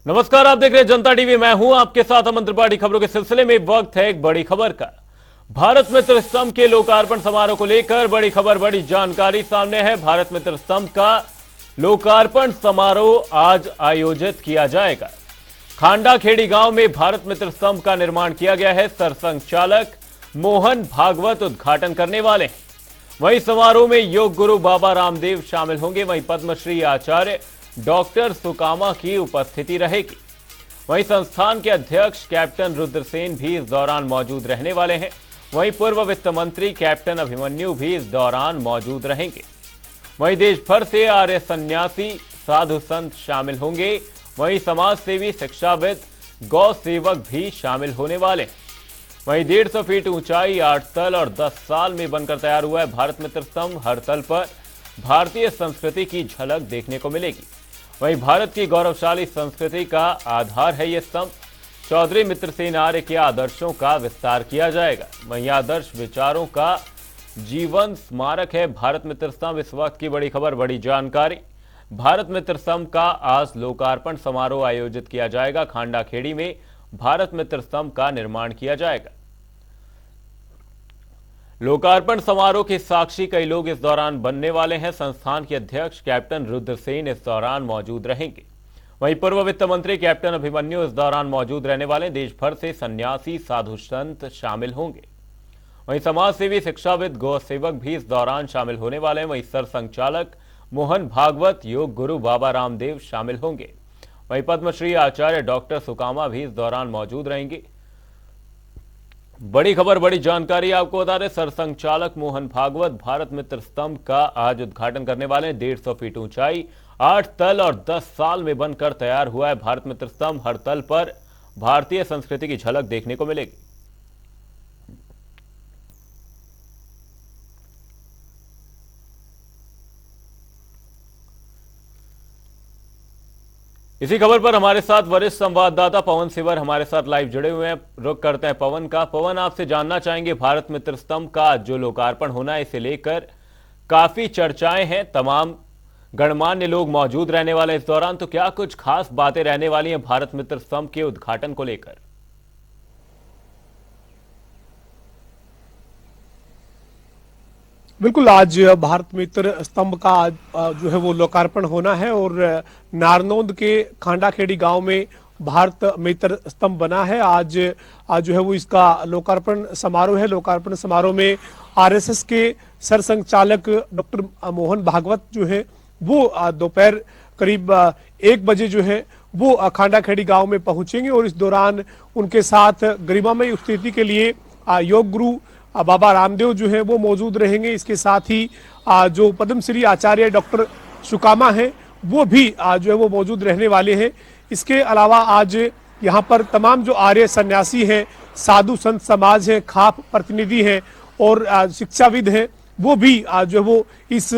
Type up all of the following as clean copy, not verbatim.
नमस्कार, आप देख रहे हैं जनता टीवी। मैं हूं आपके साथ अमन त्रिपाठी। खबरों के सिलसिले में वक्त है एक बड़ी खबर का। भारत मित्र स्तंभ के लोकार्पण समारोह को लेकर बड़ी खबर, बड़ी जानकारी सामने है। भारत मित्र स्तंभ का लोकार्पण समारोह आज आयोजित किया जाएगा। खांडा खेड़ी गांव में भारत मित्र स्तंभ का निर्माण किया गया है। सरसंघचालक मोहन भागवत उद्घाटन करने वाले हैं। वहीं समारोह में योग गुरु बाबा रामदेव शामिल होंगे। वहीं पद्मश्री आचार्य डॉक्टर सुकामा की उपस्थिति रहेगी। वहीं संस्थान के अध्यक्ष कैप्टन रुद्रसेन भी इस दौरान मौजूद रहने वाले हैं। वहीं पूर्व वित्त मंत्री कैप्टन अभिमन्यु भी इस दौरान मौजूद रहेंगे। वहीं देश भर से आर्य सन्यासी साधु संत शामिल होंगे। वहीं समाज सेवी, शिक्षाविद, गौ सेवक भी शामिल होने वाले हैं। वहीं 150 फीट ऊंचाई, 8 तल और 10 साल में बनकर तैयार हुआ है भारत मित्र स्तंभ। हर तल पर भारतीय संस्कृति की झलक देखने को मिलेगी। वहीं भारत की गौरवशाली संस्कृति का आधार है ये स्तंभ। चौधरी मित्रसेन आर्य के आदर्शों का विस्तार किया जाएगा। वहीं आदर्श विचारों का जीवन स्मारक है भारत मित्र स्तंभ। इस वक्त की बड़ी खबर, बड़ी जानकारी। भारत मित्र स्तंभ का आज लोकार्पण समारोह आयोजित किया जाएगा। खांडा खेड़ी में भारत मित्र स्तंभ का निर्माण किया जाएगा। लोकार्पण समारोह के साक्षी कई लोग इस दौरान बनने वाले हैं। संस्थान के अध्यक्ष कैप्टन रुद्रसेन इस दौरान मौजूद रहेंगे। वहीं पूर्व वित्त मंत्री कैप्टन अभिमन्यु इस दौरान मौजूद रहने वाले। देश भर से सन्यासी, साधु संत शामिल होंगे। वहीं समाज सेवी, शिक्षाविद, गौ सेवक भी इस दौरान शामिल होने वाले हैं। वहीं सरसंघचालक मोहन भागवत, योग गुरु बाबा रामदेव शामिल होंगे। वहीं पद्मश्री आचार्य डॉक्टर सुकामा भी इस दौरान मौजूद रहेंगे। बड़ी खबर, बड़ी जानकारी आपको बता दें, सरसंघचालक मोहन भागवत भारत मित्र स्तंभ का आज उद्घाटन करने वाले हैं। 150 फीट ऊंचाई, 8 तल और 10 साल में बनकर तैयार हुआ है भारत मित्र स्तंभ। हर तल पर भारतीय संस्कृति की झलक देखने को मिलेगी। इसी खबर पर हमारे साथ वरिष्ठ संवाददाता पवन सिवर हमारे साथ लाइव जुड़े हुए हैं। रुख करते हैं पवन का। पवन, आपसे जानना चाहेंगे, भारत मित्र स्तंभ का जो लोकार्पण होना है, इसे लेकर काफी चर्चाएं हैं। तमाम गणमान्य लोग मौजूद रहने वाले इस दौरान, तो क्या कुछ खास बातें रहने वाली हैं भारत मित्र स्तंभ के उद्घाटन को लेकर? बिल्कुल, आज भारत मित्र स्तंभ का जो है वो लोकार्पण होना है और नारनौंद के खांडा खेड़ी गांव में भारत मित्र स्तंभ बना है। आज जो है वो इसका लोकार्पण समारोह है। लोकार्पण समारोह में आरएसएस के सरसंघचालक डॉक्टर मोहन भागवत जो है वो दोपहर करीब 1 बजे जो है वो खांडा खेड़ी गांव में पहुंचेंगे और इस दौरान उनके साथ गरिमामय उपस्थिति के लिए योग गुरु बाबा रामदेव जो है वो मौजूद रहेंगे। इसके साथ ही जो पद्मश्री आचार्य डॉक्टर सुकामा हैं वो भी जो है वो मौजूद रहने वाले हैं। इसके अलावा आज यहाँ पर तमाम जो आर्य सन्यासी हैं, साधु संत समाज हैं, खाप प्रतिनिधि हैं और शिक्षाविद हैं, वो भी जो है वो इस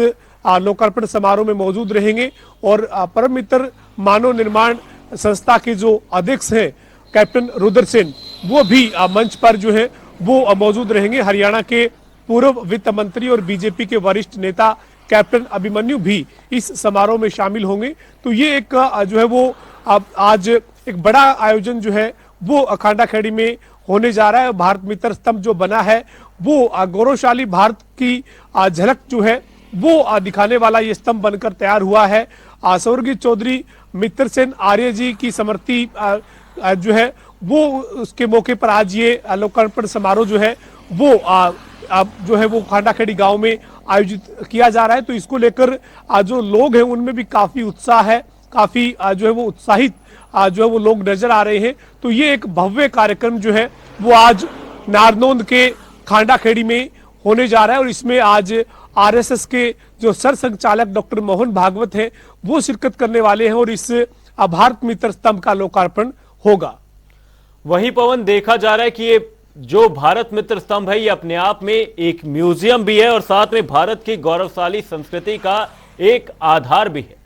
लोकार्पण समारोह में मौजूद रहेंगे। और परम मित्र मानव निर्माण संस्था के जो अध्यक्ष हैं कैप्टन रुद्रसेन, वो भी मंच पर जो है वो मौजूद रहेंगे। हरियाणा के पूर्व वित्त मंत्री और बीजेपी के वरिष्ठ नेता कैप्टन अभिमन्यु भी इस समारोह में शामिल होंगे। तो ये एक जो है वो आज एक बड़ा आयोजन जो है वो खांडा खेड़ी में होने जा रहा है। भारत मित्र स्तंभ जो बना है वो गौरवशाली भारत की झलक जो है वो दिखाने वाला ये स्तंभ बनकर तैयार हुआ है। स्वर्गीय चौधरी मित्रसेन आर्य जी की स्मृति जो है वो उसके मौके पर आज ये लोकार्पण समारोह जो है वो जो है वो खांडा खेड़ी गांव में आयोजित किया जा रहा है। तो इसको लेकर जो लोग हैं उनमें भी काफी उत्साह है, काफी जो है वो उत्साहित जो है वो लोग नजर आ रहे हैं। तो ये एक भव्य कार्यक्रम जो है वो आज नारनौंद के खांडा खेड़ी में होने जा रहा है और इसमें आज आरएसएस के जो सरसंघचालक डॉक्टर मोहन भागवत हैं वो शिरकत करने वाले हैं और इस भारत मित्र स्तंभ का लोकार्पण होगा। वहीं पवन, देखा जा रहा है कि ये जो भारत मित्र स्तंभ है ये अपने आप में एक म्यूजियम भी है और साथ में भारत की गौरवशाली संस्कृति का एक आधार भी है।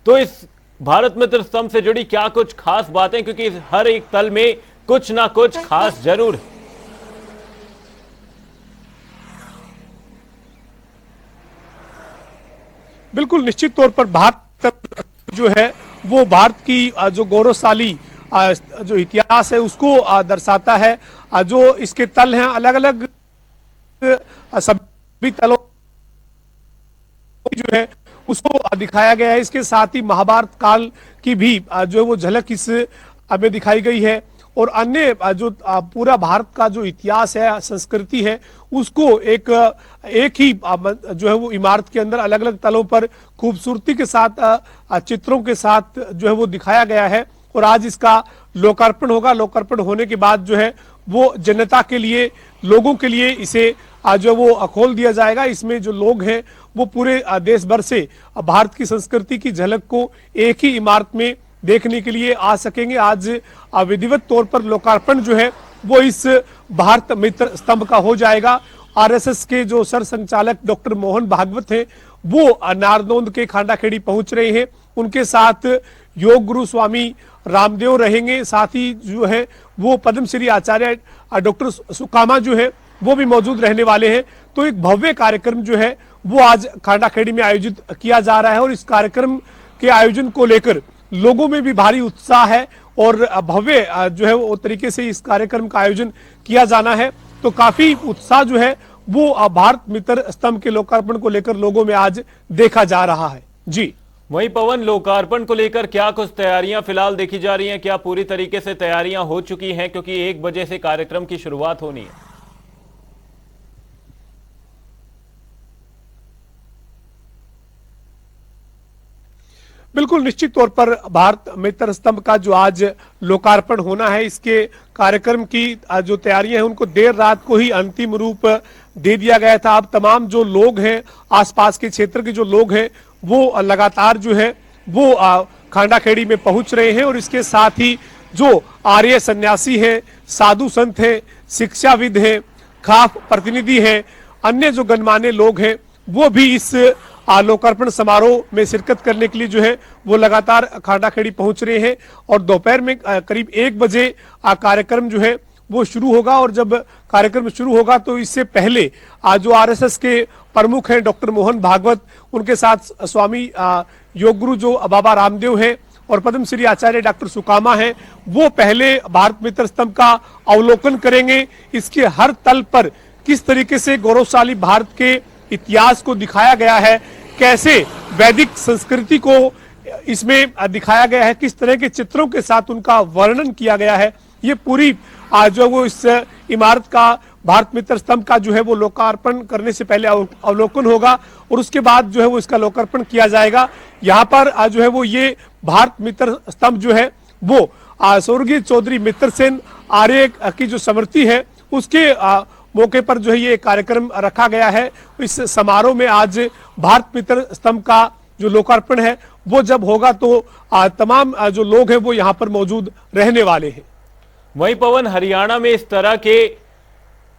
तो इस भारत मित्र स्तंभ से जुड़ी क्या कुछ खास बातें, क्योंकि हर एक तल में कुछ ना कुछ खास जरूर है। बिल्कुल, निश्चित तौर पर भारत जो है वो भारत की जो गौरवशाली जो इतिहास है उसको दर्शाता है। जो इसके तल हैं अलग अलग सभी तलों जो है उसको दिखाया गया है। इसके साथ ही महाभारत काल की भी जो है वो झलक इस में दिखाई गई है। और अन्य जो पूरा भारत का जो इतिहास है, संस्कृति है, उसको एक ही जो है वो इमारत के अंदर अलग अलग तलों पर खूबसूरती के साथ चित्रों के साथ जो है वो दिखाया गया है। और आज इसका लोकार्पण होगा। लोकार्पण होने के बाद जो है वो जनता के लिए, लोगों के लिए इसे जो वो खोल दिया जाएगा। इसमें जो लोग हैं वो पूरे देश भर से भारत की संस्कृति की झलक को एक ही इमारत में देखने के लिए आ सकेंगे। आज विधिवत तौर पर लोकार्पण जो है वो इस भारत मित्र स्तंभ का हो जाएगा। आरएसएस के जो सर संचालक डॉक्टर मोहन भागवत हैं वो नारनौंद के खांडाखेड़ी पहुंच रहे हैं। उनके साथ योग गुरु स्वामी रामदेव रहेंगे। साथ ही जो है वो पद्मश्री आचार्य डॉक्टर सुकामा जो है वो भी मौजूद रहने वाले हैं। तो एक भव्य कार्यक्रम जो है वो आज खांडाखेड़ी में आयोजित किया जा रहा है। और इस कार्यक्रम के आयोजन को लेकर लोगों में भी भारी उत्साह है और भव्य जो है वो तरीके से इस कार्यक्रम का आयोजन किया जाना है। तो काफी उत्साह जो है वो भारत मित्र स्तंभ के लोकार्पण को लेकर लोगों में आज देखा जा रहा है। जी वहीं पवन, लोकार्पण को लेकर क्या कुछ तैयारियां फिलहाल देखी जा रही हैं? क्या पूरी तरीके से तैयारियां हो चुकी हैं? क्योंकि 1 बजे से कार्यक्रम की शुरुआत होनी है। बिल्कुल निश्चित तौर पर भारत मित्र स्तंभ का जो आज लोकार्पण होना है, इसके कार्यक्रम की जो तैयारियां हैं उनको देर रात को ही अंतिम रूप दे दिया गया था। अब तमाम जो लोग हैं, आसपास के क्षेत्र के जो लोग हैं वो लगातार जो है वो खांडाखेड़ी में पहुंच रहे हैं। और इसके साथ ही जो आर्य सन्यासी हैं, साधु संत हैं, शिक्षाविद हैं, खास प्रतिनिधि हैं, अन्य जो गणमान्य लोग हैं वो भी इस लोकार्पण समारोह में शिरकत करने के लिए जो है वो लगातार खांडाखेड़ी पहुंच रहे हैं। और दोपहर में करीब 1 बजे कार्यक्रम जो है वो शुरू होगा। और जब कार्यक्रम शुरू होगा तो इससे पहले जो आरएसएस के प्रमुख हैं डॉक्टर मोहन भागवत, उनके साथ स्वामी योग गुरु जो बाबा रामदेव हैं और पद्मश्री आचार्य डॉक्टर सुकामा हैं, वो पहले भारत मित्र स्तंभ का अवलोकन करेंगे। इसके हर तल पर किस तरीके से गौरवशाली भारत के इतिहास को दिखाया गया है, कैसे वैदिक संस्कृति को इसमें दिखाया गया है, किस तरह के चित्रों के साथ उनका वर्णन किया गया है, ये पूरी जो वो इस इमारत का भारत मित्र स्तंभ का जो है वो लोकार्पण करने से पहले अवलोकन होगा। और उसके बाद जो है वो इसका लोकार्पण किया जाएगा। यहाँ पर जो है वो ये भारत मित्र स्तंभ जो है वो स्वर्गीय चौधरी मित्र सेन आर्य की जो स्मृति है उसके मौके पर जो है ये कार्यक्रम रखा गया है। इस समारोह में आज भारत मित्र स्तंभ का जो लोकार्पण है वो जब होगा तो तमाम जो लोग हैं वो यहाँ पर मौजूद रहने वाले हैं। वहीं पवन, हरियाणा में इस तरह के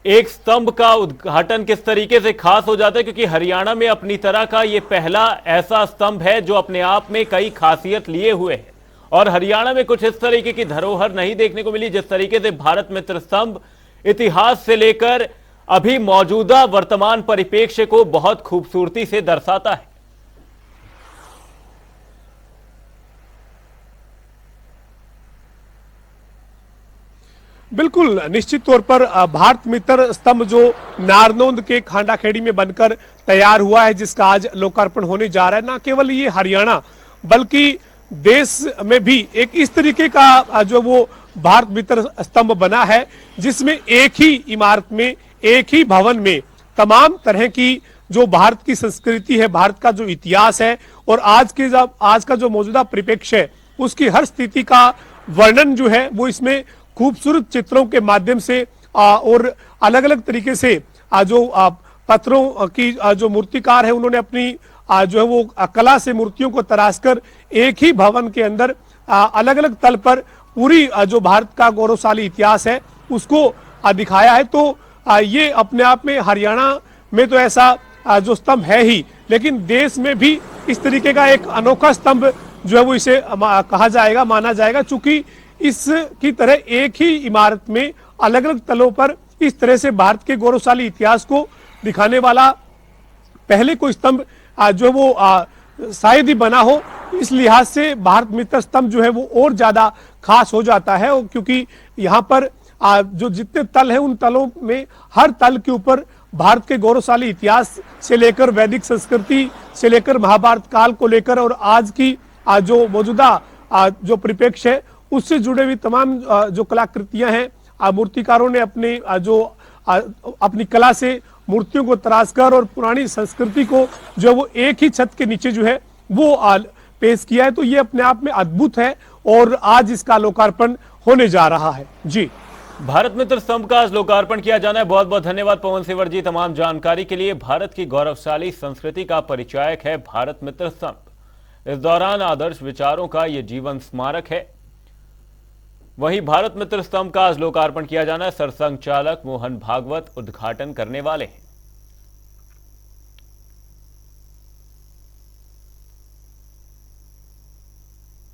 एक स्तंभ का उद्घाटन किस तरीके से खास हो जाता है? क्योंकि हरियाणा में अपनी तरह का ये पहला ऐसा स्तंभ है जो अपने आप में कई खासियत लिए हुए है। और हरियाणा में कुछ इस तरीके की धरोहर नहीं देखने को मिली जिस तरीके से भारत मित्र स्तंभ इतिहास से लेकर अभी मौजूदा वर्तमान परिप्रेक्ष्य को बहुत खूबसूरती से दर्शाता है। बिल्कुल निश्चित तौर पर भारत मित्र स्तंभ जो नारनौंद के खांडाखेड़ी में बनकर तैयार हुआ है, जिसका आज लोकार्पण होने जा रहा है, ना केवल ये हरियाणा बल्कि देश में भी एक इस तरीके का जो वो भारत मित्र स्तंभ बना है जिसमें एक ही इमारत में, एक ही भवन में तमाम तरह की जो भारत की संस्कृति है, भारत का जो इतिहास है और आज का जो मौजूदा परिप्रेक्ष्य है उसकी हर स्थिति का वर्णन जो है वो इसमें खूबसूरत चित्रों के माध्यम से और अलग अलग तरीके से जो पत्थरों की जो मूर्तिकार है उन्होंने अपनी जो है वो कला से मूर्तियों को तराशकर एक ही भवन के अंदर अलग अलग तल पर पूरी जो भारत का गौरवशाली इतिहास है उसको दिखाया है। तो ये अपने आप में हरियाणा में तो ऐसा जो स्तंभ है ही, लेकिन देश में भी इस तरीके का एक अनोखा स्तंभ जो है वो इसे कहा जाएगा, माना जाएगा। चूंकि इसकी तरह एक ही इमारत में अलग अलग तलों पर इस तरह से भारत के गौरवशाली इतिहास को दिखाने वाला पहले कोई स्तंभ जो वो शायद ही बना हो। इस लिहाज से भारत मित्र स्तंभ जो है वो और ज्यादा खास हो जाता है, और क्योंकि यहाँ पर जो जितने तल हैं उन तलों में हर तल के ऊपर भारत के गौरवशाली इतिहास से लेकर वैदिक संस्कृति से लेकर महाभारत काल को लेकर और आज की जो मौजूदा जो परिप्रेक्ष्य है उससे जुड़े हुए तमाम जो कलाकृतियां हैं, मूर्तिकारों ने अपने अपनी कला से मूर्तियों को तराशकर और पुरानी संस्कृति को जो वो एक ही छत के नीचे जो है वो पेश किया है। तो ये अपने आप में अद्भुत है और आज इसका लोकार्पण होने जा रहा है। जी, भारत मित्र स्तंभ का आज लोकार्पण किया जाना है। बहुत बहुत धन्यवाद पवन सिवर जी तमाम जानकारी के लिए। भारत की गौरवशाली संस्कृति का परिचायक है भारत मित्र स्तंभ। इस दौरान आदर्श विचारों का यह जीवन स्मारक है। वहीं भारत मित्र स्तंभ का आज लोकार्पण किया जाना है। सरसंघ चालक मोहन भागवत उद्घाटन करने वाले हैं।